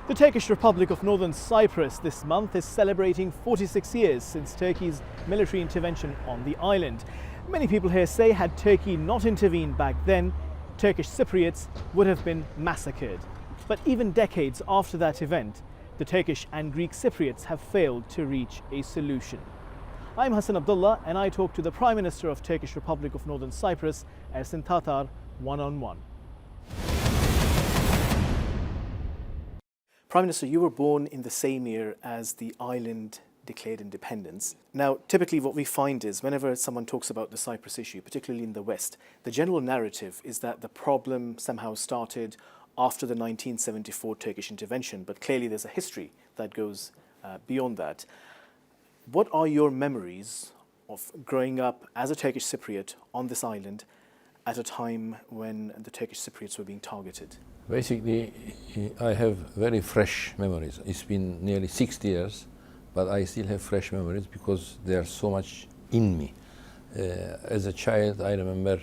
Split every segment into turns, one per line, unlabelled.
The Turkish Republic of Northern Cyprus this month is celebrating 46 years since Turkey's military intervention on the island. Many people here say had Turkey not intervened back then, Turkish Cypriots would have been massacred. But even decades after that event, the Turkish and Greek Cypriots have failed to reach a solution. I'm Hasan Abdullah and I talk to the Prime Minister of Turkish Republic of Northern Cyprus, Ersin Tatar, one-on-one. Prime Minister, you were born in the same year as the island declared independence. Now, typically what we find is whenever someone talks about the Cyprus issue, particularly in the West, the general narrative is that the problem somehow started after the 1974 Turkish intervention, but clearly there's a history that goes beyond that. What are your memories of growing up as a Turkish Cypriot on this island at a time when the Turkish Cypriots were being targeted?
Basically, I have very fresh memories. It's been nearly 60 years, but I still have fresh memories because there's so much in me. As a child, I remember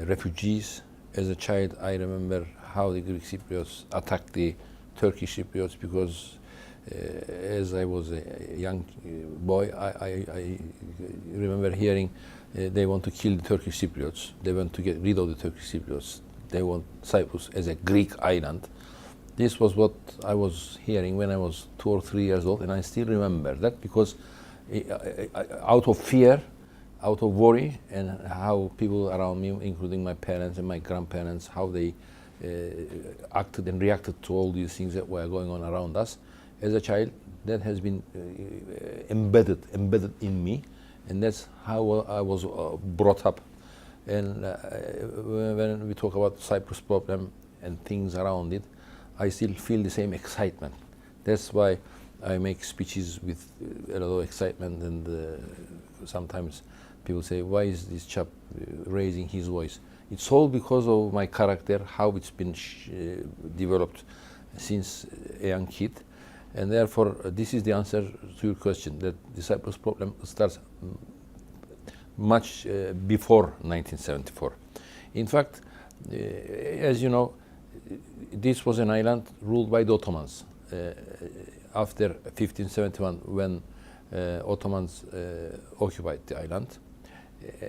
refugees. As a child, I remember how the Greek Cypriots attacked the Turkish Cypriots because as I was a young boy, I remember hearing they want to kill the Turkish Cypriots. They want to get rid of the Turkish Cypriots. They want Cyprus as a Greek island. This was what I was hearing when I was 2 or 3 years old, and I still remember that because out of fear, out of worry, and how people around me, including my parents and my grandparents, how they acted and reacted to all these things that were going on around us. As a child, that has been embedded in me, and that's how I was brought up. And when we talk about the Cyprus problem and things around it, I still feel the same excitement. That's why I make speeches with a lot of excitement, and sometimes people say, why is this chap raising his voice? It's all because of my character, how it's been developed since a young kid. And therefore, this is the answer to your question, that the Cyprus problem starts much before 1974. In fact, as you know, this was an island ruled by the Ottomans. After 1571, when Ottomans occupied the island,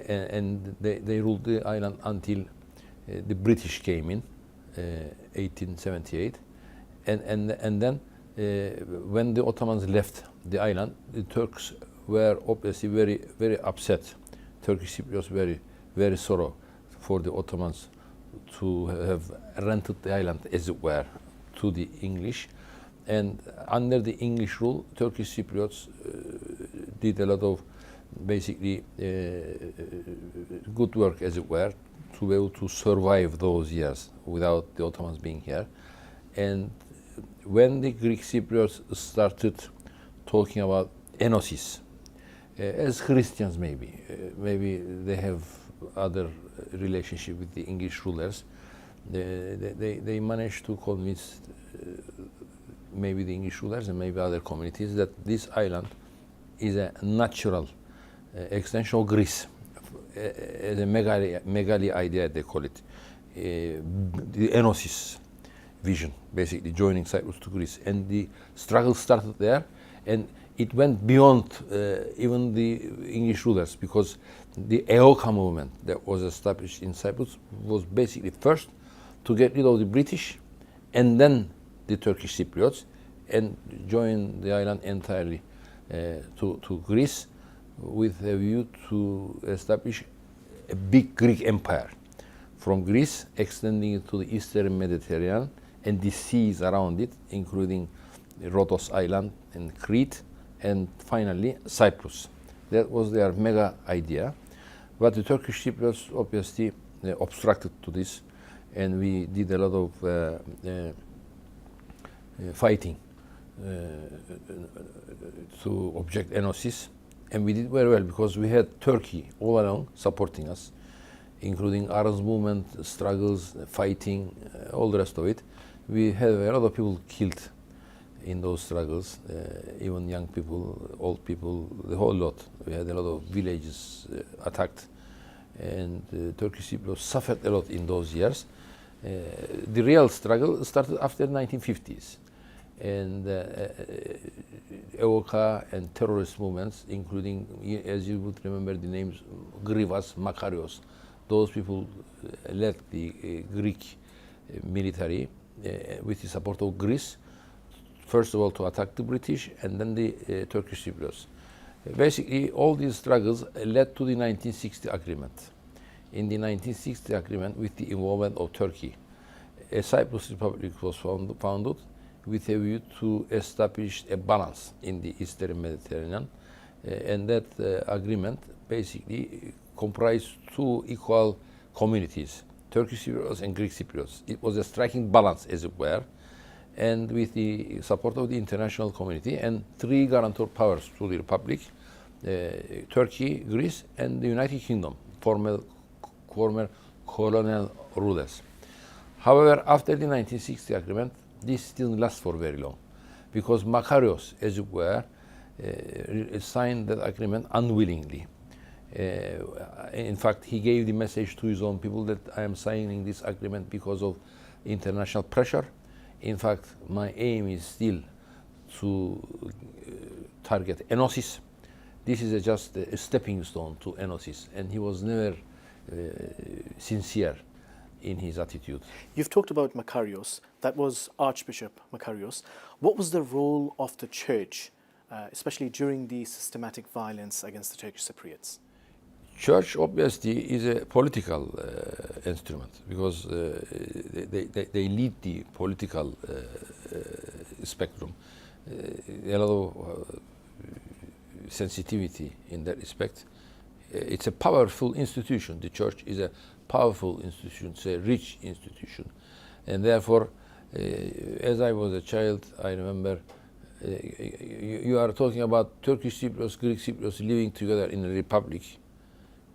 and they ruled the island until the British came in 1878, and then when the Ottomans left the island, the Turks were obviously very upset. Turkish Cypriots very sorrow for the Ottomans to have rented the island, as it were, to the English. And under the English rule, Turkish Cypriots did a lot of basically good work, as it were, to be able to survive those years without the Ottomans being here. And when the Greek Cypriots started talking about enosis, as Christians maybe they have other relationship with the English rulers, they managed to convince maybe the English rulers and maybe other communities that this island is a natural extension of Greece, as a megali idea, they call it, the enosis vision, basically joining Cyprus to Greece. And the struggle started there, and it went beyond even the English rulers, because the EOKA movement that was established in Cyprus was basically first to get rid of the British and then the Turkish Cypriots and join the island entirely to Greece, with a view to establish a big Greek empire from Greece, extending it to the Eastern Mediterranean and the seas around it, including Rhodos Island and Crete, and finally Cyprus. That was their mega idea. But the Turkish Cypriots obviously obstructed to this, and we did a lot of fighting to object enosis. And we did very well because we had Turkey all along supporting us, including arms movement, struggles, fighting, all the rest of it. We had a lot of people killed in those struggles, even young people, old people, the whole lot. We had a lot of villages attacked, and Turkish people suffered a lot in those years. The real struggle started after the 1950s. and EOKA and terrorist movements, including, as you would remember the names, Grivas, Makarios. Those people led the Greek military with the support of Greece, first of all to attack the British and then the Turkish Cypriots. Basically, all these struggles led to the 1960 agreement. In the 1960 agreement, with the involvement of Turkey, a Cyprus Republic was founded with a view to establish a balance in the Eastern Mediterranean. And that agreement basically comprised two equal communities, Turkish Cypriots and Greek Cypriots. It was a striking balance, as it were, and with the support of the international community and three guarantor powers to the Republic, Turkey, Greece, and the United Kingdom, former colonial rulers. However, after the 1960 agreement, this didn't last for very long, because Makarios, as it were, signed that agreement unwillingly. In fact, he gave the message to his own people that I am signing this agreement because of international pressure. In fact, my aim is still to target enosis. This is just a stepping stone to enosis, and he was never sincere in his attitude.
You've talked about Makarios. That was Archbishop Makarios. What was the role of the church, especially during the systematic violence against the Turkish Cypriots?
Church obviously is a political instrument, because they lead the political spectrum. A lot of sensitivity in that respect. It's a powerful institution. The church is a powerful institution, it's a rich institution. And therefore, as I was a child, I remember you are talking about Turkish Cypriots, Greek Cypriots living together in a republic,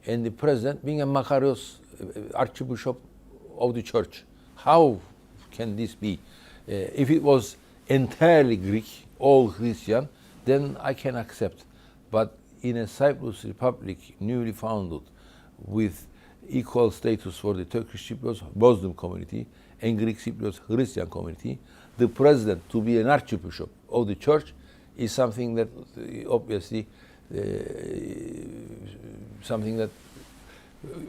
and the president being a Makarios, Archbishop of the church. How can this be? If it was entirely Greek, all Christian, then I can accept. But in a Cyprus Republic newly founded, with equal status for the Turkish Cypriots Muslim community and Greek Cypriots Christian community, the president to be an archbishop of the church is something that obviously something that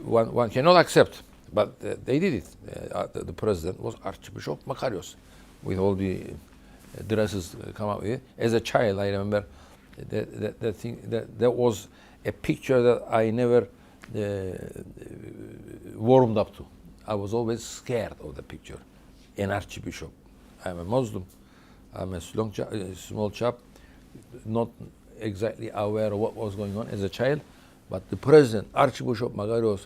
one cannot accept. But they did it. The president was Archbishop Makarios, with all the dresses come up with it. As a child, I remember that was a picture that I never warmed up to. I was always scared of the picture. An archbishop. I'm a Muslim. I'm a small chap, not exactly aware of what was going on as a child. But the president, Archbishop Makarios,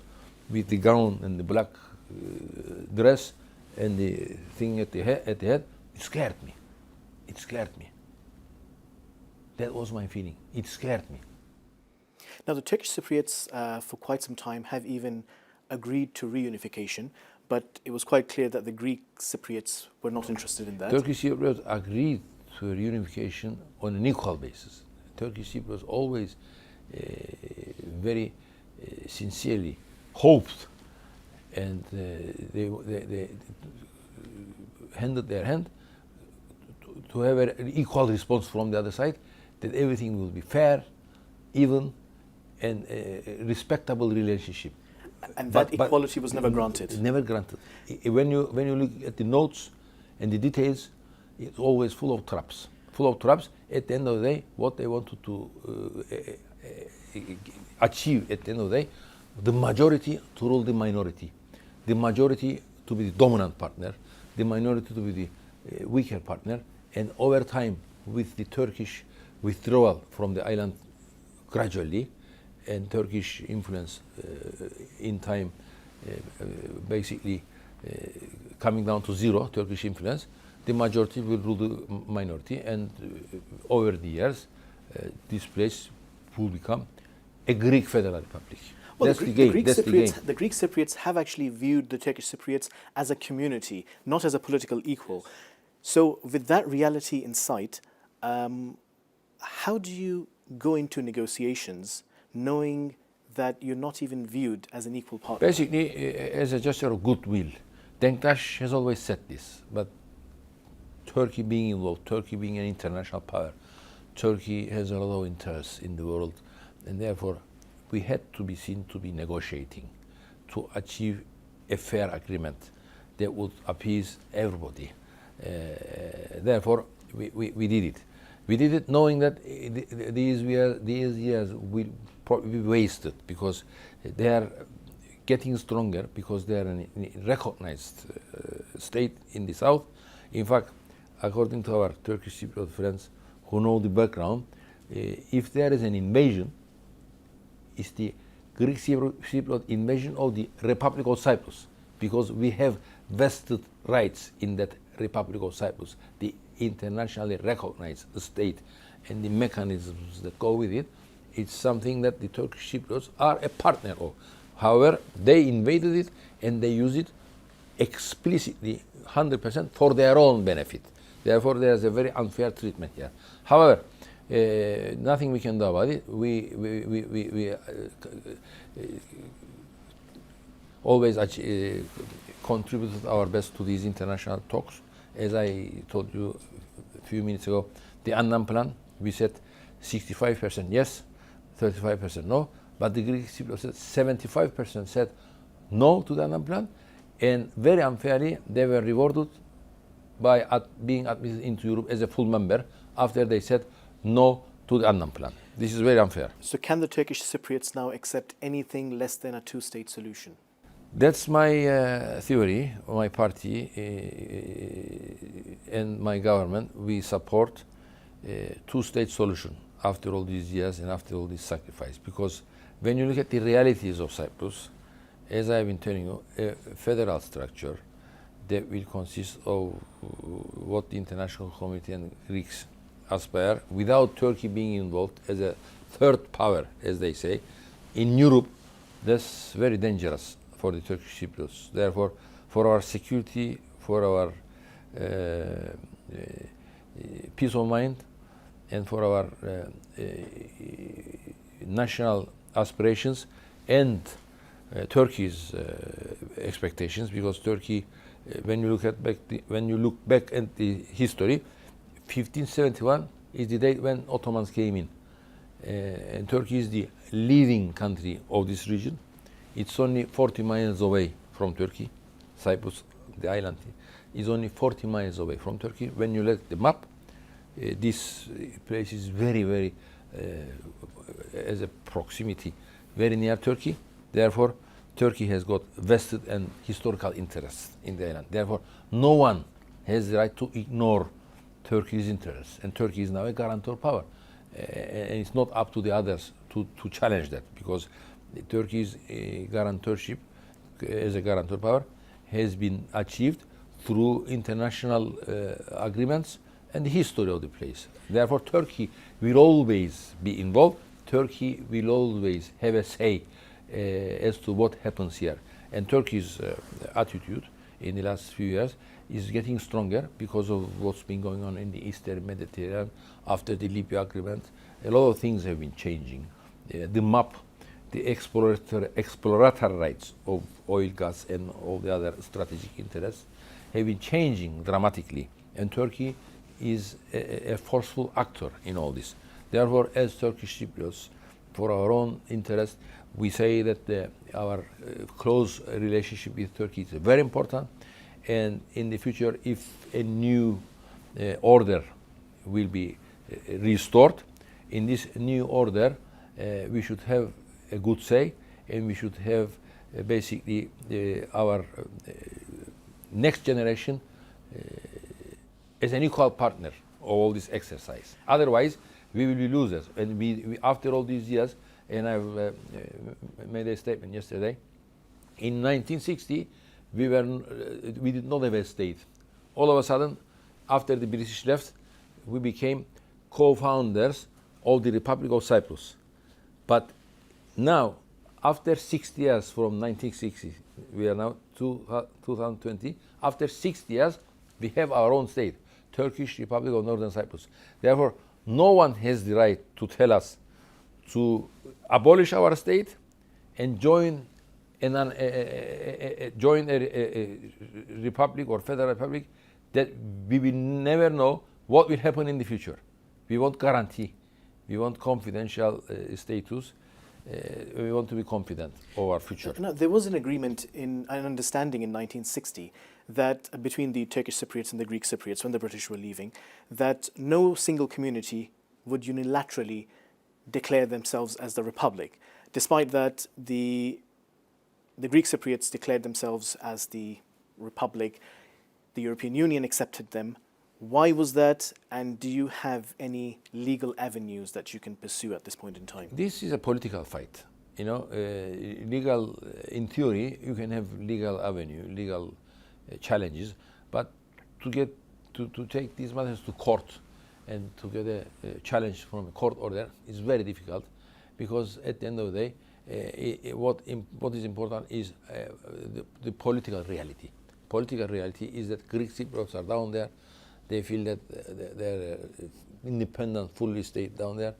with the gown and the black dress and the thing at the head, it scared me. It scared me. That was my feeling. It scared me.
Now, the Turkish Cypriots for quite some time have even agreed to reunification, but it was quite clear that the Greek Cypriots were not interested in that.
Turkish Cypriots agreed to reunification on an equal basis. Turkish Cypriots always very sincerely hoped, and they handed their hand to have an equal response from the other side, that everything will be fair, even, and a respectable relationship.
And that equality was never granted?
Never granted. When you look at the notes and the details, it's always full of traps. Full of traps. At the end of the day, what they wanted to achieve at the end of the day, the majority to rule the minority. The majority to be the dominant partner, the minority to be the weaker partner, and over time, with the Turkish withdrawal from the island gradually, and Turkish influence in time basically coming down to zero, Turkish influence, the majority will rule the minority, and over the years, this place will become a Greek federal republic.
Well,
that's the game. That's the game.
The Greek Cypriots have actually viewed the Turkish Cypriots as a community, not as a political equal. So, with that reality in sight, how do you go into negotiations knowing that you're not even viewed as an equal partner?
Basically, as a gesture of goodwill. Denktash has always said this, but Turkey being involved, Turkey being an international power, Turkey has a lot of interests in the world, and therefore we had to be seen to be negotiating to achieve a fair agreement that would appease everybody. Therefore, we did it. We did it knowing that these years will probably be wasted because they are getting stronger, because they are a recognized state in the south. In fact, according to our Turkish Cypriot friends who know the background, if there is an invasion, it's the Greek Cypriot invasion of the Republic of Cyprus, because we have vested rights in that Republic of Cyprus, the internationally recognized state, and the mechanisms that go with it. It's something that the Turkish Cypriots are a partner of. However, they invaded it and they use it explicitly 100% for their own benefit. Therefore, there's a very unfair treatment here. However, nothing we can do about it. We always contributed our best to these international talks. As I told you a few minutes ago, the Annan plan, we said 65% yes, 35% no, but the Greek Cypriots said 75% said no to the Annan plan, and very unfairly they were rewarded by being admitted into Europe as a full member after they said no to the Annan plan. This is very unfair.
So can the Turkish Cypriots now accept anything less than a two-state solution?
That's my theory. My party and my government, we support two-state solution after all these years and after all this sacrifice. Because when you look at the realities of Cyprus, as I've been telling you, a federal structure that will consist of what the international community and Greeks aspire, without Turkey being involved as a third power, as they say, in Europe, that's very dangerous for the Turkish Cypriots. Therefore, for our security, for our peace of mind, and for our national aspirations and Turkey's expectations, because Turkey, when you look back at the history, 1571 is the date when Ottomans came in, and Turkey is the leading country of this region. It's only 40 miles away from Turkey. Cyprus, the island, is only 40 miles away from Turkey. When you look at the map, this place is very, as a proximity, very near Turkey. Therefore, Turkey has got vested and historical interests in the island. Therefore, no one has the right to ignore Turkey's interests. And Turkey is now a guarantor power. And it's not up to the others to challenge that, because Turkey's guarantorship as a guarantor power has been achieved through international agreements and the history of the place. Therefore, Turkey will always be involved. Turkey will always have a say as to what happens here. And Turkey's attitude in the last few years is getting stronger because of what's been going on in the Eastern Mediterranean after the Libya agreement. A lot of things have been changing. The map, the exploratory rights of oil, gas, and all the other strategic interests have been changing dramatically. And Turkey is a forceful actor in all this. Therefore, as Turkish Cypriots, for our own interest, we say that our close relationship with Turkey is very important. And in the future, if a new order will be restored, in this new order, we should have a good say, and we should have basically our next generation as an equal partner of all this exercise. Otherwise, we will be losers. And we after all these years, and I've made a statement yesterday, in 1960, we did not have a state. All of a sudden, after the British left, we became co-founders of the Republic of Cyprus. But now, after 60 years from 1960, we are now 2020, after 60 years, we have our own state, Turkish Republic of Northern Cyprus. Therefore, no one has the right to tell us to abolish our state and join a republic or federal republic that we will never know what will happen in the future. We want guarantee. We want confidential status. We want to be confident of our future.
No, there was an agreement, an understanding in 1960 that between the Turkish Cypriots and the Greek Cypriots when the British were leaving, that no single community would unilaterally declare themselves as the Republic. Despite that, the Greek Cypriots declared themselves as the Republic. The European Union accepted them. Why was that? And do you have any legal avenues that you can pursue at this point in time?
This is a political fight. You know, legal, in theory, you can have legal avenue, legal challenges, but to take these matters to court and to get a challenge from a court order is very difficult, because at the end of the day, what is important is the political reality. Political reality is that Greek Cypriots are down there. They feel that they're independent, fully state down there,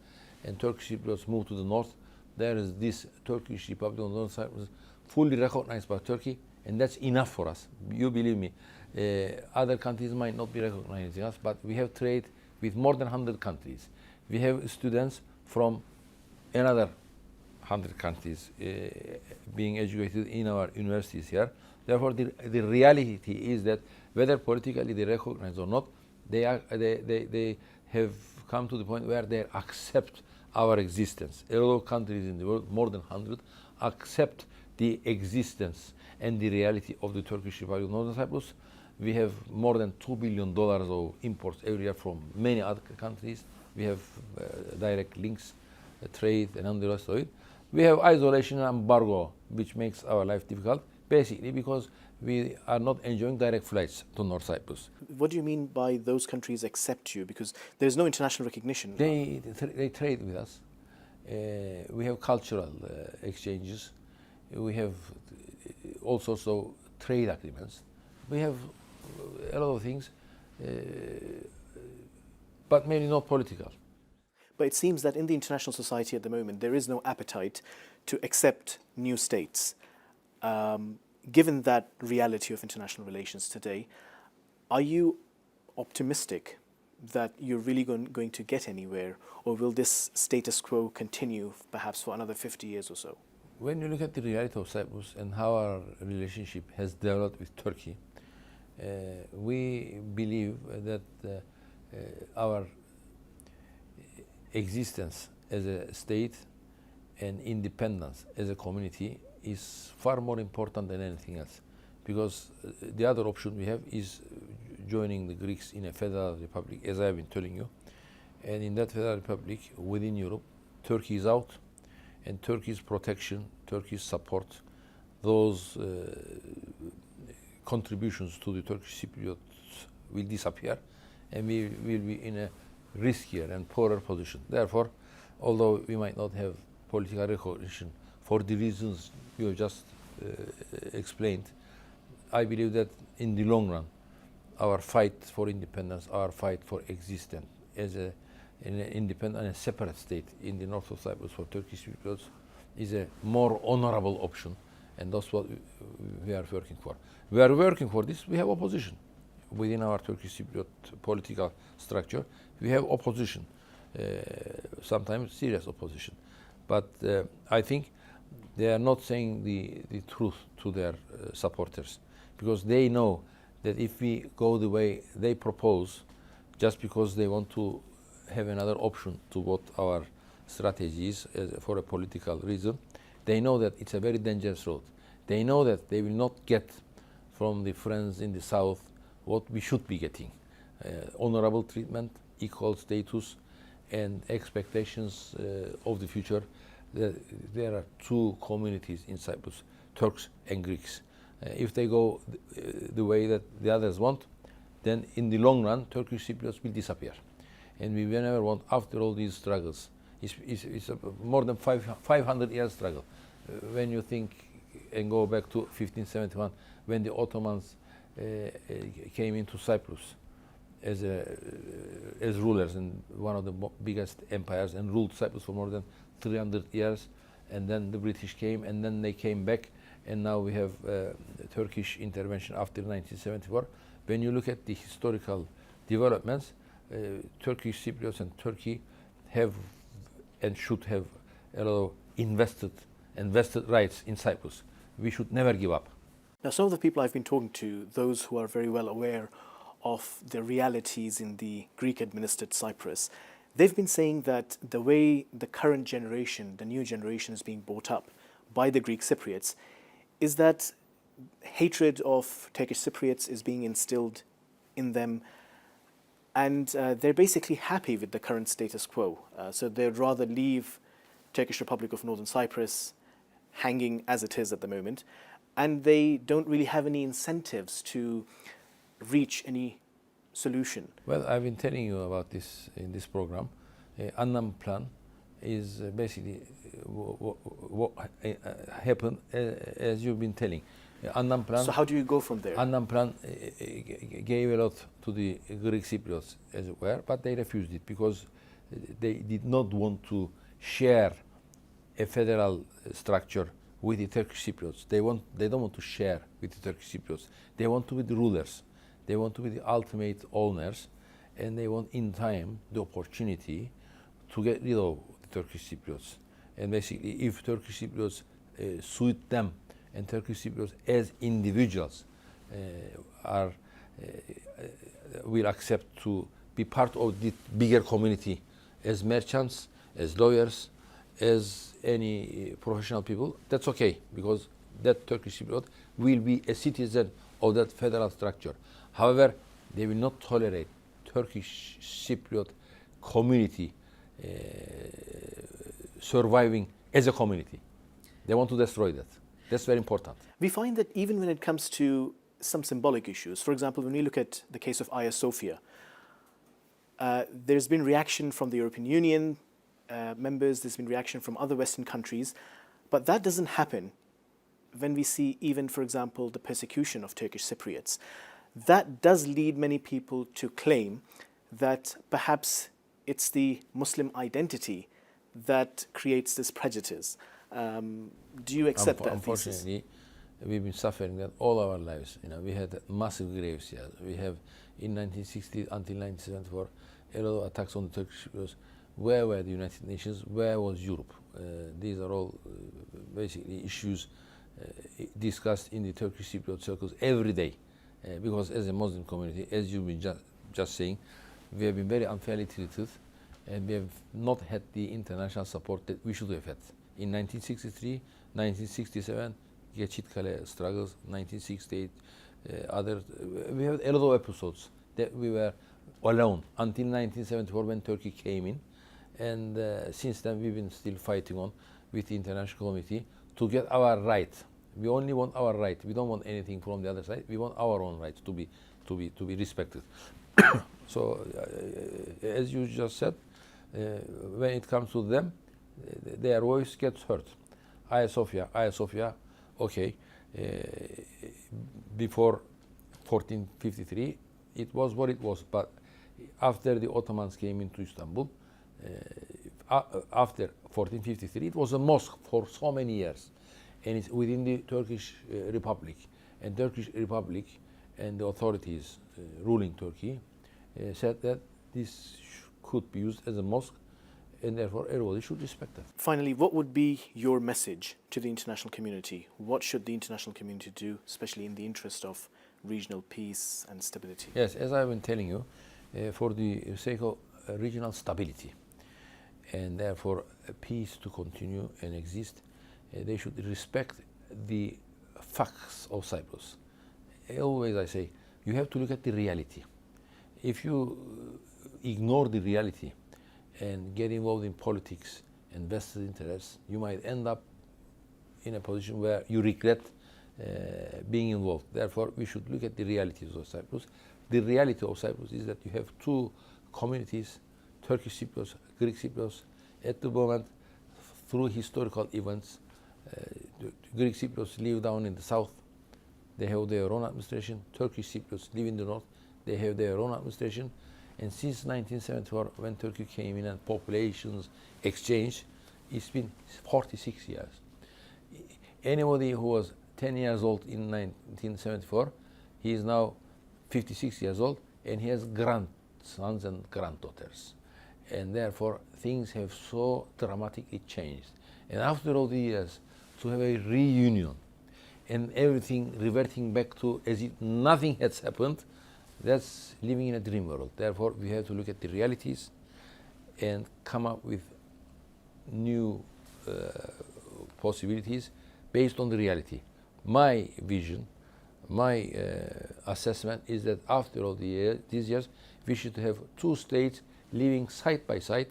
and Turkish Cypriots move to the north. There is this Turkish Republic of North Cyprus, fully recognized by Turkey, and that's enough for us. You believe me. Other countries might not be recognizing us, but we have trade with more than 100 countries. We have students from another 100 countries being educated in our universities here. Therefore, the reality is that whether politically they recognize or not, they have come to the point where they accept our existence. A lot of countries in the world, more than 100, accept the existence and the reality of the Turkish Republic of Northern Cyprus. We have more than $2 billion of imports every year from many other countries. We have direct links, trade, and all the rest of it. We have isolation and embargo, which makes our life difficult, basically because we are not enjoying direct flights to North Cyprus.
What do you mean by those countries accept you? Because there's no international recognition.
They trade with us. We have cultural exchanges. We have all sorts of trade agreements. We have a lot of things, but maybe not political.
But it seems that in the international society at the moment, there is no appetite to accept new states. Given that reality of international relations today, are you optimistic that you're really going to get anywhere, or will this status quo continue perhaps for another 50 years or so?
When you look at the reality of Cyprus and how our relationship has developed with Turkey, we believe that our existence as a state and independence as a community is far more important than anything else, because the other option we have is joining the Greeks in a federal republic, as I have been telling you, and in that federal republic within Europe, Turkey is out, and Turkey's protection, Turkey's support, those contributions to the Turkish Cypriots will disappear, and we will be in a riskier and poorer position. Therefore, although we might not have political recognition for the reasons you have just explained, I believe that in the long run, our fight for independence, our fight for existence as an independent and a separate state in the north of Cyprus for Turkish Cypriots is a more honorable option, and that's what we are working for. We are working for this. We have opposition within our Turkish Cypriot political structure. We have opposition, sometimes serious opposition, but I think they are not saying the truth to their supporters, because they know that if we go the way they propose, just because they want to have another option to what our strategy is for a political reason, they know that it's a very dangerous road. They know that they will not get from the friends in the south what we should be getting: honorable treatment, equal status, and expectations of the future. There are two communities in Cyprus, Turks and Greeks. If they go the way that the others want, then in the long run, Turkish Cypriots will disappear. And we will never want, after all these struggles, it's a more than 500 year struggle. When you think and go back to 1571, when the Ottomans came into Cyprus as rulers and one of the biggest empires, and ruled Cyprus for more than 300 years, and then the British came, and then they came back, and now we have Turkish intervention after 1974. when you look at the historical developments, Turkish Cypriots and Turkey have and should have a lot of invested rights in Cyprus. We should never give up.
Now, some of the people I've been talking to, those who are very well aware of the realities in the Greek-administered Cyprus, they've been saying that the way the current generation, the new generation, is being brought up by the Greek Cypriots is that hatred of Turkish Cypriots is being instilled in them, and they're basically happy with the current status quo. So they'd rather leave Turkish Republic of Northern Cyprus hanging as it is at the moment, and they don't really have any incentives to reach any solution.
Well, I've been telling you about this in this program. Annan plan is basically what happened as you've been telling. Annan plan.
So how do you go from there?
Annan plan gave a lot to the Greek Cypriots, as it were, but they refused it because they did not want to share a federal structure with the Turkish Cypriots. They don't want to share with the Turkish Cypriots. They want to be the rulers. They want to be the ultimate owners, and they want in time the opportunity to get rid of the Turkish Cypriots. And basically, if Turkish Cypriots suit them, and Turkish Cypriots as individuals will accept to be part of the bigger community as merchants, as lawyers, as any professional people, that's okay, because that Turkish Cypriot will be a citizen of that federal structure. However, they will not tolerate Turkish Cypriot community surviving as a community. They want to destroy that. That's very important.
We find that even when it comes to some symbolic issues, for example, when we look at the case of Hagia Sophia, there's been reaction from the European Union members, there's been reaction from other Western countries, but that doesn't happen when we see even, for example, the persecution of Turkish Cypriots. That does lead many people to claim that perhaps it's the Muslim identity that creates this prejudice. Do you accept that thesis?
Unfortunately, we've been suffering that all our lives. We had massive graves here. We have in 1960 until 1974 a lot of attacks on the Turkish Cypriots. Where were the United Nations? Where was Europe? These are all basically issues discussed in the Turkish Cypriot circles every day. Because as a Muslim community, as you've been just saying, we have been very unfairly treated, and we have not had the international support that we should have had. In 1963, 1967, Geçitkale struggles, 1968, we have a lot of episodes that we were alone until 1974 when Turkey came in. And since then, we've been still fighting on with the international community to get our right. We only want our right. We don't want anything from the other side. We want our own rights to be respected. So, as you just said, when it comes to them, their voice gets heard. Hagia Sophia, okay. Before 1453, it was what it was. But after the Ottomans came into Istanbul, after 1453, it was a mosque for so many years, and it's within the Turkish Republic. And Turkish Republic and the authorities ruling Turkey said that this could be used as a mosque, and therefore everybody should respect that.
Finally, what would be your message to the international community? What should the international community do, especially in the interest of regional peace and stability?
Yes, as I've been telling you, for the sake of regional stability, and therefore peace to continue and exist, they should respect the facts of Cyprus. Always I say, you have to look at the reality. If you ignore the reality and get involved in politics and vested interests, you might end up in a position where you regret being involved. Therefore, we should look at the realities of Cyprus. The reality of Cyprus is that you have two communities, Turkish Cypriots, Greek Cypriots. At the moment, through historical events, the Greek Cypriots live down in the south. They have their own administration. Turkish Cypriots live in the north. They have their own administration. And since 1974, when Turkey came in and populations exchanged, it's been 46 years. Anybody who was 10 years old in 1974, he is now 56 years old, and he has grandsons and granddaughters. And therefore, things have so dramatically changed. And after all the years, to have a reunion and everything reverting back to as if nothing has happened, that's living in a dream world. Therefore, we have to look at the realities and come up with new possibilities based on the reality. My vision, my assessment is that after all these years, we should have two states living side by side,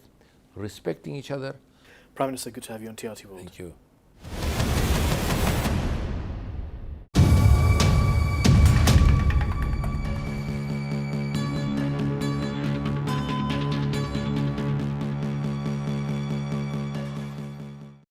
respecting each other.
Prime Minister, good to have you on TRT World.
Thank you.